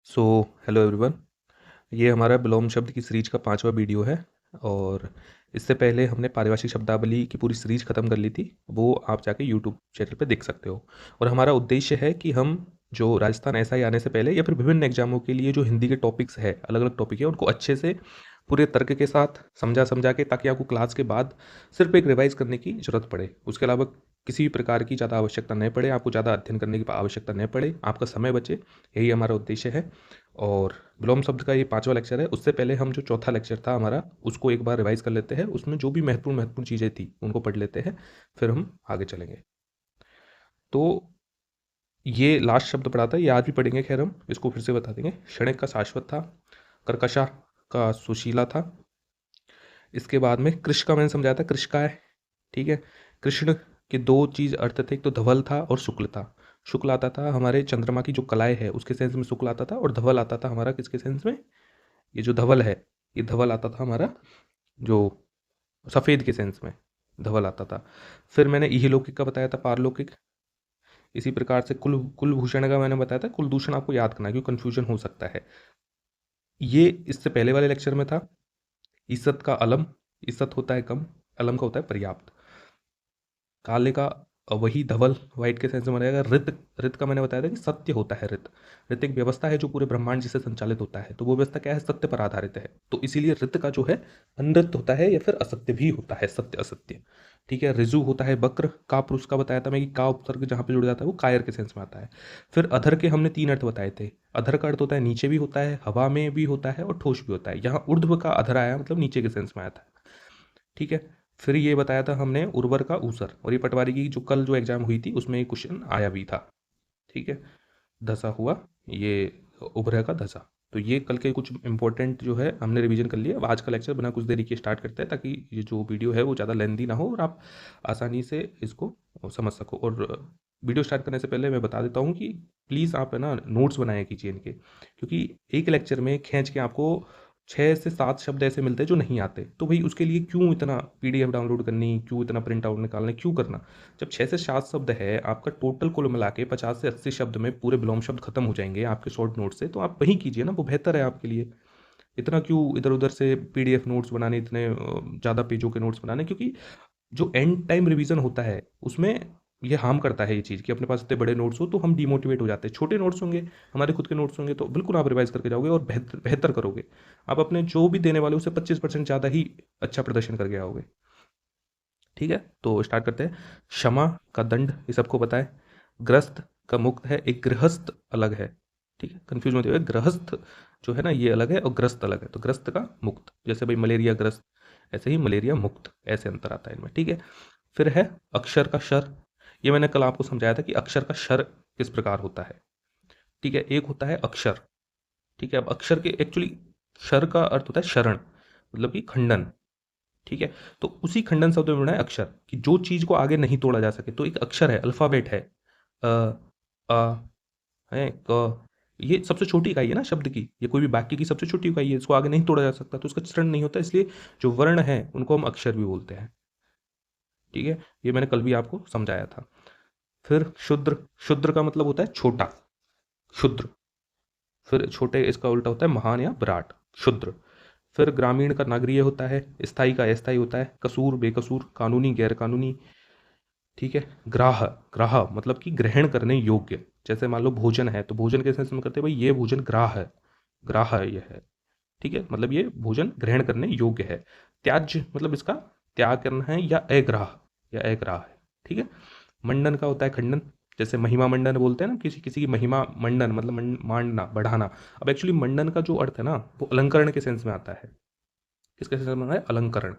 So hello everyone. ये हमारा विलोम शब्द की सीरीज का 5वां वीडियो है। और इससे पहले हमने पारिभाषिक शब्दावली की पूरी सीरीज ख़त्म कर ली थी। वो आप जाके यूट्यूब चैनल पे देख सकते हो। और हमारा उद्देश्य है कि हम जो राजस्थान एसआई आने से पहले या फिर विभिन्न एग्जामों के लिए जो हिंदी के टॉपिक्स है, अलग अलग टॉपिक है, उनको अच्छे से पूरे तर्क के साथ समझा समझा के, ताकि आपको क्लास के बाद सिर्फ एक रिवाइज करने की ज़रूरत पड़े। उसके अलावा किसी भी प्रकार की ज़्यादा आवश्यकता नहीं पड़े, आपको ज़्यादा अध्ययन करने की आवश्यकता नहीं पड़े, आपका समय बचे। यही हमारा उद्देश्य है। और विलोम शब्द का ये 5वां लेक्चर है। उससे पहले हम जो चौथा लेक्चर था हमारा, उसको एक बार रिवाइज कर लेते हैं। उसमें जो भी महत्वपूर्ण महत्वपूर्ण चीज़ें थी उनको पढ़ लेते हैं, फिर हम आगे चलेंगे। तो ये लास्ट शब्द पढ़ा था, ये आज भी पढ़ेंगे। खैर हम इसको फिर से बता देंगे। क्षणिक का शाश्वत था। कर्कशा का सुशीला था। इसके बाद में कृष का मैंने समझाया था, कृष का है। ठीक है। कृष्ण के दो चीज़ अर्थ थे, एक तो धवल था और शुक्ल था। शुक्ल आता था हमारे चंद्रमा की जो कलाएँ है उसके सेंस में शुक्ल आता था, और धवल आता था हमारा किसके सेंस में, ये जो धवल है, ये धवल आता था हमारा जो सफ़ेद के सेंस में धवल आता था। फिर मैंने इहलौकिक का बताया था, पारलौकिक। इसी प्रकार से कुलभूषण का मैंने बताया था। कुलदूषण आपको याद करना है क्योंकि कन्फ्यूजन हो सकता है। ये इससे पहले वाले लेक्चर में था। इज्जत का अलम, इज्जत होता है कम, अलम का होता है पर्याप्त। काले का वही धवल वाइट के सेंस में बनेगा। रित, रित का मैंने बताया था कि सत्य होता है। रित, रित एक व्यवस्था है जो पूरे ब्रह्मांड जिससे संचालित होता है। तो वो व्यवस्था क्या है, सत्य पर आधारित है। तो इसीलिए रित का जो है अनृत होता है या फिर असत्य भी होता है, सत्य असत्य। ठीक है। ऋजु होता है वक्र। का पुरुष का बताया था मैं कि का उपसर्ग जहाँ पे जुड़ जाता है वो कायर के सेंस में आता है। फिर अधर के हमने 3 अर्थ बताए थे। अधर का अर्थ होता है नीचे भी होता है, हवा में भी होता है और ठोस भी होता है। यहाँ ऊर्ध्व का अधर आया मतलब नीचे के सेंस में आया था। ठीक है। फिर ये बताया था हमने उर्वर का ऊसर, और ये पटवारी की जो कल जो एग्जाम हुई थी उसमें ये क्वेश्चन आया भी था। ठीक है। धसा हुआ, ये उभरा का धसा। तो ये कल के कुछ इंपॉर्टेंट जो है हमने रिवीजन कर लिया। अब आज का लेक्चर बिना कुछ देरी के स्टार्ट करते हैं, ताकि ये जो वीडियो है वो ज़्यादा लेंदी ना हो और आप आसानी से इसको समझ सको। और वीडियो स्टार्ट करने से पहले मैं बता देता हूँ कि प्लीज़ आप है ना नोट्स बनाया कीजिए इनके, क्योंकि एक लेक्चर में खींच के आपको 6 से 7 शब्द ऐसे मिलते हैं जो नहीं आते। तो भाई उसके लिए क्यों इतना पीडीएफ डाउनलोड करनी, क्यों इतना प्रिंट आउट निकालना, क्यों करना। जब 6 से 7 शब्द है, आपका टोटल कुल मिला के 50 से 80 शब्द में पूरे विलोम शब्द खत्म हो जाएंगे आपके शॉर्ट नोट से। तो आप वही कीजिए ना, वो बेहतर है आपके लिए। इतना क्यों इधर उधर से पीडीएफ नोट्स बनाने, इतने ज़्यादा पेजों के नोट्स बनाने, क्योंकि जो एंड टाइम रिवीजन होता है उसमें ये हार्म करता है ये चीज़ कि अपने पास इतने बड़े नोट्स हो तो हम डिमोटिवेट हो जाते हैं। छोटे नोट्स होंगे, हमारे खुद के नोट्स होंगे, तो बिल्कुल आप रिवाइज करके जाओगे और बेहतर बेहतर करोगे। आप अपने जो भी देने वाले उससे 25% ज़्यादा ही अच्छा प्रदर्शन करके आओगे। ठीक है। तो स्टार्ट करते हैं। क्षमा का दंड, ये सबको पता है। ग्रस्त का मुक्त है, एक गृहस्थ अलग है। ठीक है, कंफ्यूज मत होइए। गृहस्थ जो है ना ये अलग है और ग्रस्त अलग है। तो ग्रस्त का मुक्त, जैसे भाई मलेरिया ग्रस्त, ऐसे ही मलेरिया मुक्त, ऐसे अंतर आता है इनमें। ठीक है। फिर है अक्षर का शर। ये मैंने कल आपको समझाया था कि अक्षर का शर किस प्रकार होता है। ठीक है। एक होता है अक्षर। ठीक है। अब अक्षर के एक्चुअली शर का अर्थ होता है शरण, मतलब कि खंडन। ठीक है। तो उसी खंडन शब्द में बना है अक्षर, कि जो चीज को आगे नहीं तोड़ा जा सके। तो एक अक्षर है, अल्फाबेट है। अ, आ, है, क। ये सबसे छोटी इकाई है ना शब्द की, ये कोई भी वाक्य की सबसे छोटी इकाई है। इसको आगे नहीं तोड़ा जा सकता, तो उसका चरण नहीं होता। इसलिए जो वर्ण है उनको हम अक्षर भी बोलते हैं। ठीक है। ये मैंने कल भी आपको समझाया था। फिर शुद्र, शुद्र का मतलब होता है छोटा, शुद्र। फिर छोटे इसका उल्टा होता है महान या विराट, शुद्र। फिर ग्रामीण का नगरीय होता है, स्थाई का अस्थाई होता है, कसूर बेकसूर, कानूनी गैर कानूनी। ठीक है। ग्राह, ग्राह मतलब कि ग्रहण करने योग्य। जैसे मान लो भोजन है, तो भोजन के सेंस में करते हैं भाई ये भोजन ग्राह है, ग्राह है ये है। ठीक है, मतलब ये भोजन ग्रहण करने योग्य है। त्याज्य मतलब इसका त्याग करना है, या अग्राह, या अग्राह है। ठीक है। मंडन का होता है खंडन। जैसे महिमा मंडन बोलते हैं ना, किसी किसी की महिमा मंडन मतलब मांडना, बढ़ाना। अब एक्चुअली मंडन का जो अर्थ है ना वो अलंकरण के सेंस में आता है। किसके सेंस में है, अलंकरण।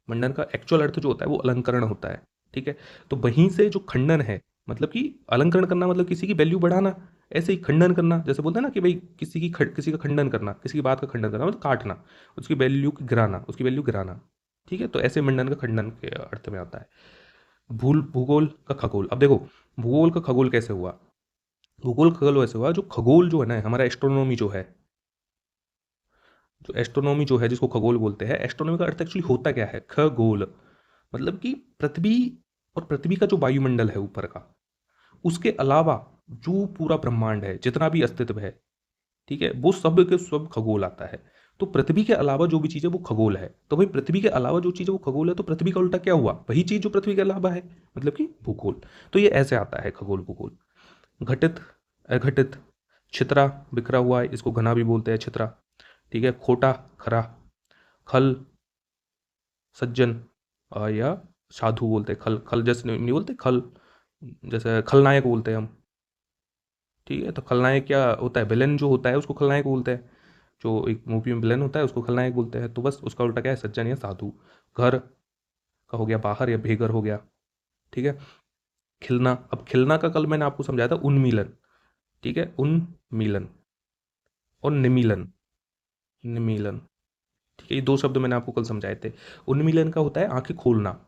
मंडन का एक्चुअल अर्थ जो होता है वो अलंकरण होता है। ठीक है। तो वहीं से जो खंडन है, मतलब कि अलंकरण करना मतलब किसी की वैल्यू बढ़ाना। ऐसे ही खंडन करना, जैसे बोलते हैं ना कि भाई किसी का खंडन करना, किसी की बात का खंडन करना मतलब काटना, उसकी वैल्यू गिराना, उसकी वैल्यू गिराना। ठीक है। तो ऐसे मंडन का खंडन के अर्थ में आता है। भूल, भूगोल का खगोल। अब देखो भूगोल का खगोल कैसे हुआ। भूगोल खगोल वैसे हुआ, जो खगोल जो है ना हमारा एस्ट्रोनॉमी जो है, जो एस्ट्रोनॉमी जो है जिसको खगोल बोलते हैं, एस्ट्रोनॉमी का अर्थ एक्चुअली होता क्या है, खगोल। मतलब कि पृथ्वी, और पृथ्वी का जो वायुमंडल है ऊपर का, उसके अलावा जो पूरा ब्रह्मांड है, जितना भी अस्तित्व है, ठीक है, वो सब के सब खगोल आता है। तो पृथ्वी के अलावा जो भी चीज़ है वो खगोल है। तो भाई पृथ्वी के अलावा जो चीज़ है वो खगोल है, तो पृथ्वी का उल्टा क्या हुआ? वही चीज़ जो पृथ्वी के अलावा है, मतलब कि भूगोल। तो ये ऐसे आता है खगोल भूगोल। घटित, अघटित, छितरा, बिखरा हुआ है, इसको घना भी बोलते हैं छितरा, ठीक है। खोटा, खरा, खल, सज्जन, या साधु बोलते हैं। खल, खल जैसे नहीं बोलते खल, जैसे खलनायक बोलते हैं हम, ठीक है। तो खलनायक क्या होता है? विलेन जो होता है उसको खलनायक बोलते हैं। जो एक मूवी में विलेन होता है उसको खलनायक बोलते हैं। तो बस उसका उल्टा क्या है? सज्जन या साधु। घर का हो गया बाहर या बेघर हो गया, ठीक है। खिलना, अब खिलना का कल मैंने आपको समझाया था उन्मीलन, ठीक है, उन्मीलन और निमीलन, निमीलन, ठीक है। ये दो शब्द मैंने आपको कल समझाए थे। उन्मीलन का होता है आंखें खोलना,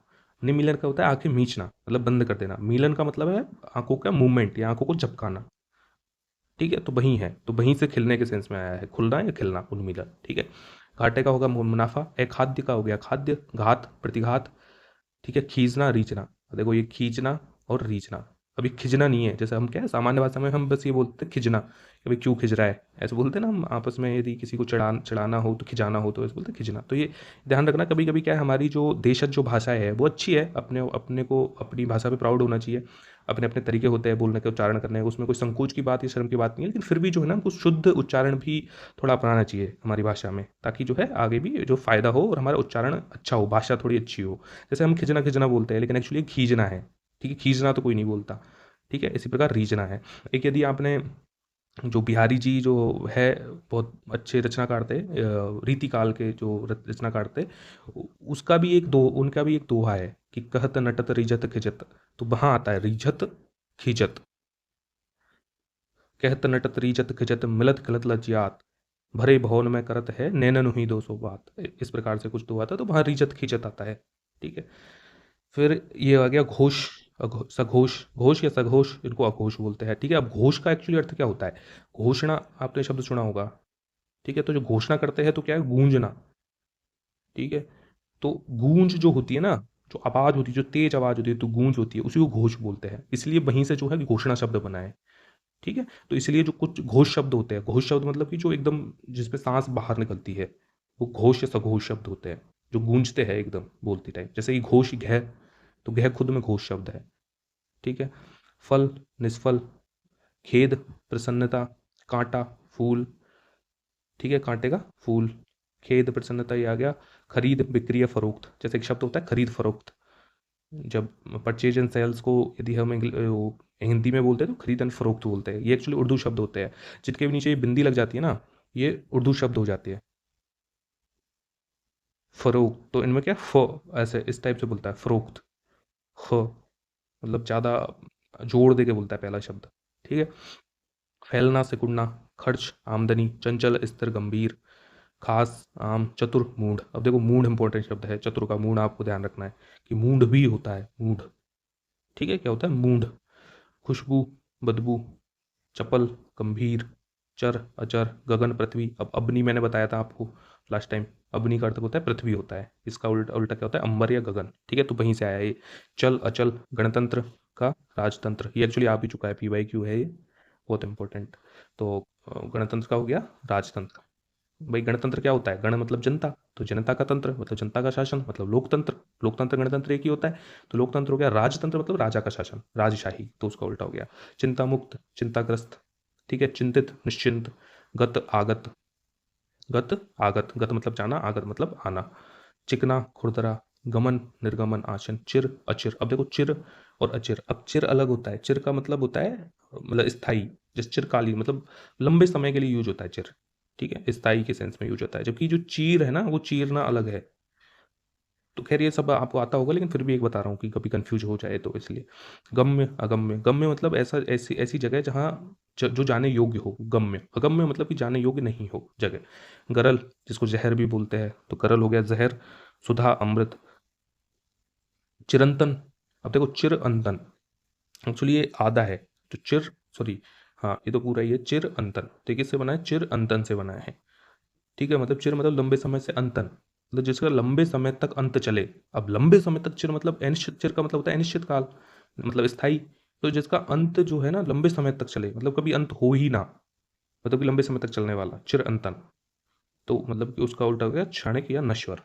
निमीलन का होता है आंखें मीचना, मतलब बंद कर देना। मीलन का मतलब है आंखों का मूवमेंट या आंखों को झपकाना, ठीक है। तो वही है, तो वहीं से खिलने के सेंस में आया है, खुलना या खिलना, उन्मीलन, ठीक है। घाटे का होगा मुनाफा। एक खाद्य का हो गया खाद्य, घात, प्रतिघात, ठीक है। खींचना, रीचना, देखो ये खींचना और रीचना। अभी खिंचना नहीं है, जैसे हम क्या है सामान्य भाषा में हम बस ये बोलते हैं खिंचना, कि भाई क्यों खिंच रहा है, ऐसे बोलते हैं ना हम आपस में। यदि किसी को चढ़ाना हो तो खिंचाना हो तो ऐसे बोलते हैं खिंचना। तो ये ध्यान रखना, कभी कभी क्या है हमारी जो देशज जो भाषा है वो अच्छी है, अपने अपने को अपनी भाषा पे प्राउड होना चाहिए। अपने अपने तरीके होते हैं बोलने के, उच्चारण करने के, उसमें कोई संकोच की बात या शर्म की बात नहीं है, लेकिन फिर भी जो है ना हमको शुद्ध उच्चारण भी थोड़ा अपनाना चाहिए हमारी भाषा में, ताकि जो है आगे भी जो फ़ायदा हो और हमारा उच्चारण अच्छा हो, भाषा थोड़ी अच्छी हो। जैसे हम खिंचना खिंचना बोलते हैं, लेकिन एक्चुअली खींचना है, ठीक है। खींचना तो कोई नहीं बोलता, ठीक है। इसी प्रकार रीचना है। एक यदि आपने जो बिहारी जी जो है बहुत अच्छे रचनाकार थे, रीतिकाल के जो रचनाकार थे, उसका भी एक दो उनका भी एक दोहा है कि कहत नटत रिजत खिजत। तो वहाँ आता है रिझत खिजत। कहत नटत रीजत खिजत मिलत खिलत लज्जात, भरे भवन में करत है नैनन हुई दो सौ बात। इस प्रकार से कुछ दोहा था, तो वहाँ रिजत खिजत आता है, ठीक है। फिर ये आ गया घोष, सघोष, घोष या सघोष, इनको अघोष बोलते हैं, ठीक है। अब घोष का एक्चुअली अर्थ क्या होता है? घोषणा, आपने शब्द सुना होगा, ठीक है। तो जो घोषणा करते हैं तो क्या है? गूंजना, ठीक है। तो गूंज जो होती है ना, जो आवाज होती है, जो तेज आवाज होती है, तो गूंज होती है, उसी को घोष बोलते हैं। इसलिए वहीं से जो है घोषणा शब्द बना है, ठीक है। तो इसलिए जो कुछ घोष शब्द होते हैं, घोष शब्द मतलब कि जो एकदम जिसपे सांस बाहर निकलती है, वो घोष या सघोष शब्द होते हैं, जो गूंजते हैं एकदम बोलती टाइम। जैसे कि घोष घय, तो घय खुद में घोष शब्द है, ठीक है। फल, निष्फल, खेद, प्रसन्नता, कांटा, फूल, ठीक है। कांटे का फूल, खेद, प्रसन्नता, ये आ गया। खरीद, बिक्री या फरोख्त, जैसे एक शब्द होता है खरीद फरोख्त। जब परचेज एंड सेल्स को यदि हम हिंदी में बोलते हैं तो खरीद एंड फरोख्त बोलते हैं। ये एक्चुअली उर्दू शब्द होते हैं, जिनके भी नीचे ये बिंदी लग जाती है ना, ये उर्दू शब्द हो जाती है। फरोख्त, तो इनमें क्या ऐसे इस टाइप से बोलता है फरोख्त, ख, मतलब ज़्यादा जोड़ दे के बोलता है पहला शब्द, ठीक है। फैलना, सिकुड़ना, खर्च, आमदनी, चंचल, स्थिर, गंभीर, खास, आम, चतुर, मूढ़। अब देखो मूढ़ इंपॉर्टेंट शब्द है, चतुर का मूढ़ आपको ध्यान रखना है कि मूढ़ भी होता है, मूढ़, ठीक है। क्या होता है? मूढ़। खुशबू, बदबू, चपल, गंभीर, चर, अचर, गगन, पृथ्वी। अब अग्नि मैंने बताया था आपको लास्ट टाइम, अग्नि का अर्थ होता है पृथ्वी होता है, इसका उल्टा उल्टा क्या होता है? अंबर या गगन, ठीक है। तो वहीं से आया ये। चल, अचल, गणतंत्र का राजतंत्र, ये एक्चुअली आ भी चुका है, PYQ है ये, बहुत इंपॉर्टेंट। तो गणतंत्र का हो गया राजतंत्र। भाई गणतंत्र क्या होता है? गण मतलब जनता, तो जनता का तंत्र मतलब जनता का शासन, मतलब लोकतंत्र। लोकतंत्र गणतंत्र एक ही होता है। तो लोकतंत्र हो गया। राजतंत्र मतलब राजा का शासन, राजशाही, तो उसका उल्टा हो गया। चिंता मुक्त, चिंताग्रस्त, ठीक है। चिंतित, निश्चिंत, गत, आगत, गत, आगत, गत मतलब जाना, आगत मतलब आना। चिकना, खुरदरा, गमन, निर्गमन, आसन, चिर, अचिर। अब देखो चिर और अचिर, अब चिर अलग होता है। चिर का मतलब होता है मतलब स्थाई, जैसे चिरकालीन, मतलब लंबे समय के लिए यूज होता है चिर, ठीक है, स्थाई के सेंस में यूज होता है। जबकि जो चीर है ना, वो चीरना अलग है। तो खैर ये सब आपको आता होगा, लेकिन फिर भी एक बता रहा हूँ कि कभी कंफ्यूज हो जाए तो इसलिए। गम्य, अगम्य, गम्य मतलब ऐसा ऐसी ऐसी जगह जहाँ जो जाने योग्य हो, गम्य। अगम्य मतलब कि जाने योग्य नहीं हो जगह। गरल, जिसको जहर भी बोलते हैं, तो गरल हो गया जहर। सुधा, अमृत। चिरंतन, अब देखो चिर अंतन, एक्चुअली ये आधा है, तो चिर, सॉरी, हाँ ये तो पूरा ही है। चिर अंतन, तो किससे बना है? चिर अंतन से बना है, ठीक है। मतलब चिर मतलब लंबे समय से, अंतन मतलब जिसका लंबे समय तक अंत चले। अब लंबे समय तक चिर मतलब अनिश्चित, चिर का मतलब होता है अनिश्चित काल, मतलब स्थाई, तो जिसका अंत जो है ना लंबे समय तक चले, मतलब कभी अंत हो ही ना, मतलब कि लंबे समय तक चलने वाला, चिरअंतन। तो मतलब कि उसका उल्टा हो गया क्षणिक या नश्वर।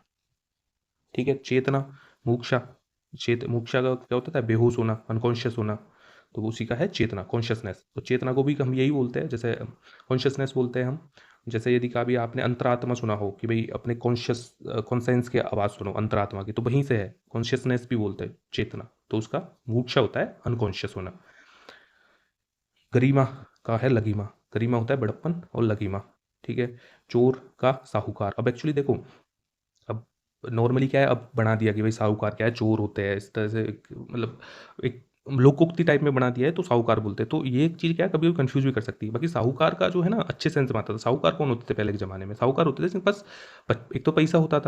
ठीक है। चेतना, मूक्षा। मूक्षा का क्या होता है? बेहोश होना, अनकॉन्शियस होना। तो उसी का है चेतना, कॉन्शियसनेस। तो चेतना को भी हम यही बोलते हैं, जैसे कॉन्शियसनेस बोलते हैं हम। जैसे यदि कभी आपने अंतरात्मा सुना हो कि भाई अपने कॉन्सेंस की आवाज़ सुनो अंतरात्मा की, तो वहीं से है, कॉन्शियसनेस भी बोलते हैं चेतना। तो उसका मूक्षा होता है अनकॉन्शियस होना। गरिमा का है लघिमा। गरिमा होता है बड़प्पन और लघिमा। ठीक है। चोर का साहूकार। अब एक्चुअली देखो, अब नॉर्मली क्या है, अब बना दिया कि भाई साहूकार क्या है, चोर होते हैं, इस तरह से मतलब एक लोकोक्ति टाइप में बना दिया है, तो साहूकार बोलते हैं। तो ये एक चीज़ क्या है, कभी कंफ्यूज भी कर सकती है। बाकी साहूकार का जो है ना अच्छे सेंस में आता था। साहूकार कौन होते थे पहले के ज़माने में? साहूकार होते थे जिनके पास एक तो पैसा होता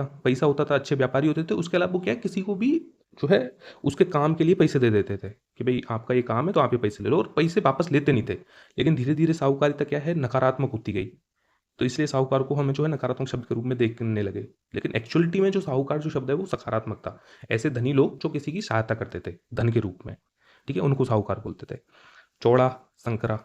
था, अच्छे व्यापारी होते थे। उसके अलावा वो क्या है, किसी को भी जो है उसके काम के लिए पैसे दे देते थे कि भाई आपका ये काम है तो आप ये पैसे ले लो, और पैसे वापस लेते नहीं थे। लेकिन धीरे धीरे साहूकारिता क्या है, नकारात्मक होती गई। तो इसलिए साहूकार को हमें जो है नकारात्मक शब्द के रूप में देखने लगे। लेकिन एक्चुअलिटी में जो साहूकार जो शब्द है वो सकारात्मक था। ऐसे धनी लोग जो किसी की सहायता करते थे धन के रूप में, ठीक है, उनको साहूकार बोलते थे। चौड़ा, संकरा।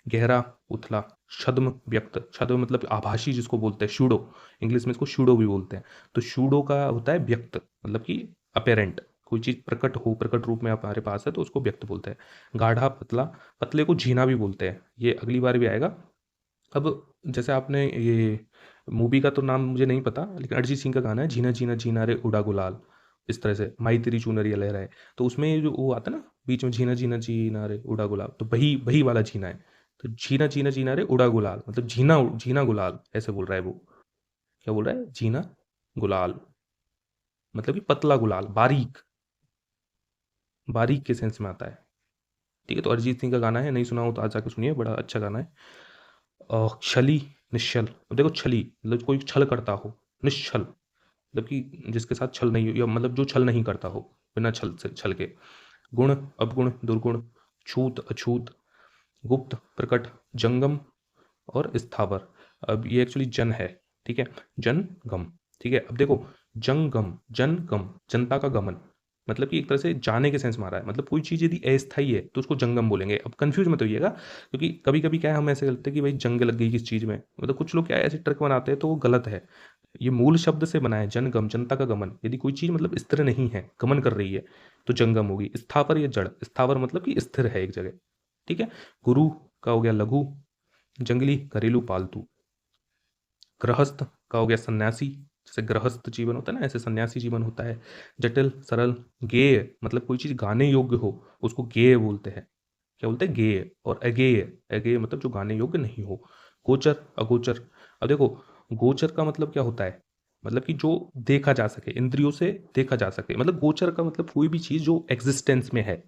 गहरा, उथला। छद्म, व्यक्त। छद्म मतलब आभासी जिसको बोलते हैं, शूडो। इंग्लिश में इसको शूडो भी बोलते हैं। तो शूडो का होता है व्यक्त, मतलब कि अपेरेंट। कोई चीज़ प्रकट हो, प्रकट रूप में हमारे पास है तो उसको व्यक्त बोलते हैं। गाढ़ा, पतला। पतले को झीना भी बोलते हैं, ये अगली बार भी आएगा। अब जैसे आपने ये मूवी का तो नाम मुझे नहीं पता, लेकिन अरिजीत सिंह का गाना है जीना जीना जीना रे उड़ा गुलाल, इस तरह से माई तेरी चुनरिया लहराए। तो उसमें ये जो वो आता है ना बीच में, जीना जीना जीना रे उड़ा गुलाल, तो वही वही वाला जीना है। तो जीना जीना जीना रे उड़ा गुलाल मतलब जीना जीना गुलाल, ऐसे बोल रहा है वो। क्या बोल रहा है? जीना गुलाल, मतलब कि पतला गुलाल, बारीक, बारीक के सेंस में आता है। ठीक है। तो अरिजीत सिंह का गाना है, नहीं सुना हो तो आज जाके सुनिए, बड़ा अच्छा गाना है। छली, निश्चल। अब देखो छली मतलब कोई छल करता हो, निश्चल मतलब कि जिसके साथ छल नहीं, या मतलब जो छल नहीं करता हो, बिना छल से, छल के। गुण, अवगुण, दुर्गुण। छूत, अछूत। गुप्त, प्रकट। जंगम और स्थावर। अब ये एक्चुअली जन है, ठीक है, जन गम। ठीक है। अब देखो, जंगम, जन गम, जनता का गमन, मतलब कि एक तरह से जाने के सेंस में आ रहा है। मतलब कोई चीज़ यदि अस्थायी है तो उसको जंगम बोलेंगे। अब कंफ्यूज मत होइएगा, क्योंकि कभी कभी क्या है, हम ऐसे करते हैं कि भाई जंग लग गई किस चीज़ में, मतलब कुछ लोग क्या है ऐसे ट्रिक बनाते हैं, तो वो गलत है। ये मूल शब्द से बना है, जनगम, जनता का गमन। यदि कोई चीज़ मतलब स्थिर नहीं है, गमन कर रही है, तो जंगम होगी। स्थावर या जड़, स्थावर मतलब कि स्थिर है एक जगह। ठीक है। गुरु का हो गया लघु। जंगली, घरेलू, पालतू। गृहस्थ का हो गया सन्यासी, जैसे गृहस्थ जीवन होता है ना, ऐसे सन्यासी जीवन होता है। जटिल, सरल। गेय मतलब कोई चीज़ गाने योग्य हो, उसको गेय बोलते हैं। क्या बोलते हैं? गेय। और अगेय, अगेय मतलब जो गाने योग्य नहीं हो। गोचर, अगोचर। अब देखो, गोचर का मतलब क्या होता है, मतलब कि जो देखा जा सके, इंद्रियों से देखा जा सके। मतलब गोचर का मतलब कोई भी चीज़ जो एग्जिस्टेंस में है,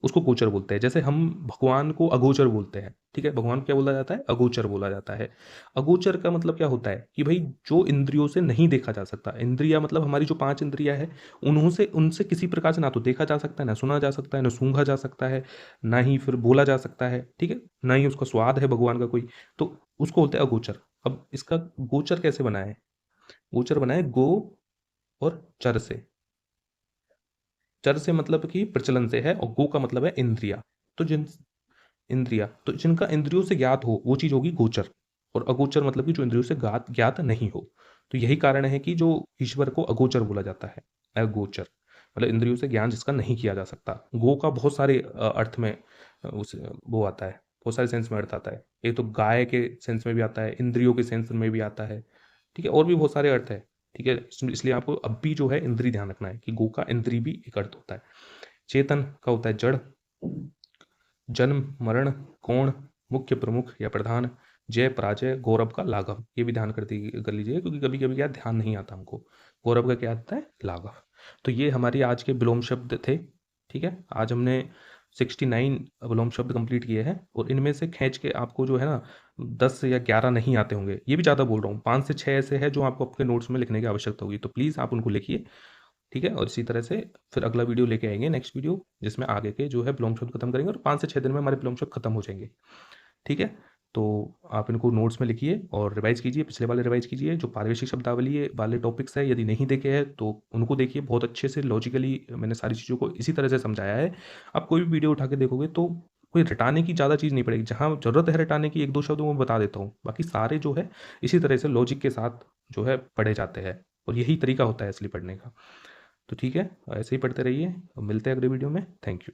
उसको गोचर बोलते हैं। जैसे हम भगवान को अगोचर बोलते हैं, ठीक है, भगवान को क्या बोला जाता है? अगोचर बोला जाता है। अगोचर का मतलब क्या होता है कि भाई जो इंद्रियों से नहीं देखा जा सकता। इंद्रिया मतलब हमारी जो 5 इंद्रिया है, उनसे उनसे किसी प्रकार से ना तो देखा जा सकता है, ना सुना जा सकता है, ना सूंघा जा सकता है, ना ही फिर बोला जा सकता है, ठीक है, ना ही उसका स्वाद है भगवान का कोई। तो उसको बोलते हैं अगोचर। अब इसका गोचर कैसे बना है? गोचर बना है गो और चर से। चर से मतलब कि प्रचलन से है, और गो का मतलब है इंद्रिया। तो जिन इंद्रिया, तो जिनका इंद्रियों से ज्ञात हो वो चीज होगी गोचर। और अगोचर मतलब कि जो इंद्रियों से ज्ञात ज्ञात नहीं हो। तो यही कारण है कि जो ईश्वर को अगोचर बोला जाता है। अगोचर मतलब इंद्रियों से ज्ञान जिसका नहीं किया जा सकता। गो का बहुत सारे अर्थ में उस वो आता है, बहुत सारे सेंस में अर्थ आता है। एक तो गाय के सेंस में भी आता है, इंद्रियों के सेंस में भी आता है, ठीक है, और भी बहुत सारे अर्थ है। ठीक है। इसलिए आपको अब भी जो है इंद्री ध्यान रखना है कि गो का इंद्री भी एक अर्थ होता है। चेतन का होता है जड़। जन्म, मरण, कोण, मुख्य, प्रमुख या प्रधान। जय, पराजय, गौरव का लाघव। ये भी ध्यान कर लीजिए, क्योंकि कभी कभी क्या ध्यान नहीं आता हमको। गौरव का क्या आता है? लाघव। तो ये हमारी आज के विलोम शब्द थे। ठीक है। आज हमने 69 विलोम शब्द कंप्लीट किए हैं, और इनमें से खींच के आपको जो है ना 10 या 11 नहीं आते होंगे, ये भी ज़्यादा बोल रहा हूँ, 5 से 6 ऐसे हैं जो आपको अपने नोट्स में लिखने की आवश्यकता होगी। तो प्लीज़ आप उनको लिखिए। ठीक है। और इसी तरह से फिर अगला वीडियो लेके आएंगे, नेक्स्ट वीडियो, जिसमें आगे के जो है विलोम शब्द खत्म करेंगे, और 5 से 6 दिन में हमारे विलोम शब्द खत्म हो जाएंगे। ठीक है। तो आप इनको नोट्स में लिखिए और रिवाइज़ कीजिए, पिछले वाले रिवाइज़ कीजिए। जो पारिभाषिक शब्दावली वाले टॉपिक्स हैं, यदि नहीं देखे हैं तो उनको देखिए। बहुत अच्छे से लॉजिकली मैंने सारी चीज़ों को इसी तरह से समझाया है। आप कोई भी वीडियो उठा के देखोगे तो कोई रटाने की ज़्यादा चीज़ नहीं पड़ेगी। जहाँ ज़रूरत है रटाने की 1-2 शब्द वो बता देता हूँ। बाकी सारे जो है इसी तरह से लॉजिक के साथ जो है पढ़े जाते हैं और यही तरीका होता है असली पढ़ने का। तो ठीक है, ऐसे ही पढ़ते रहिए। मिलते हैं अगले वीडियो में। Thank you.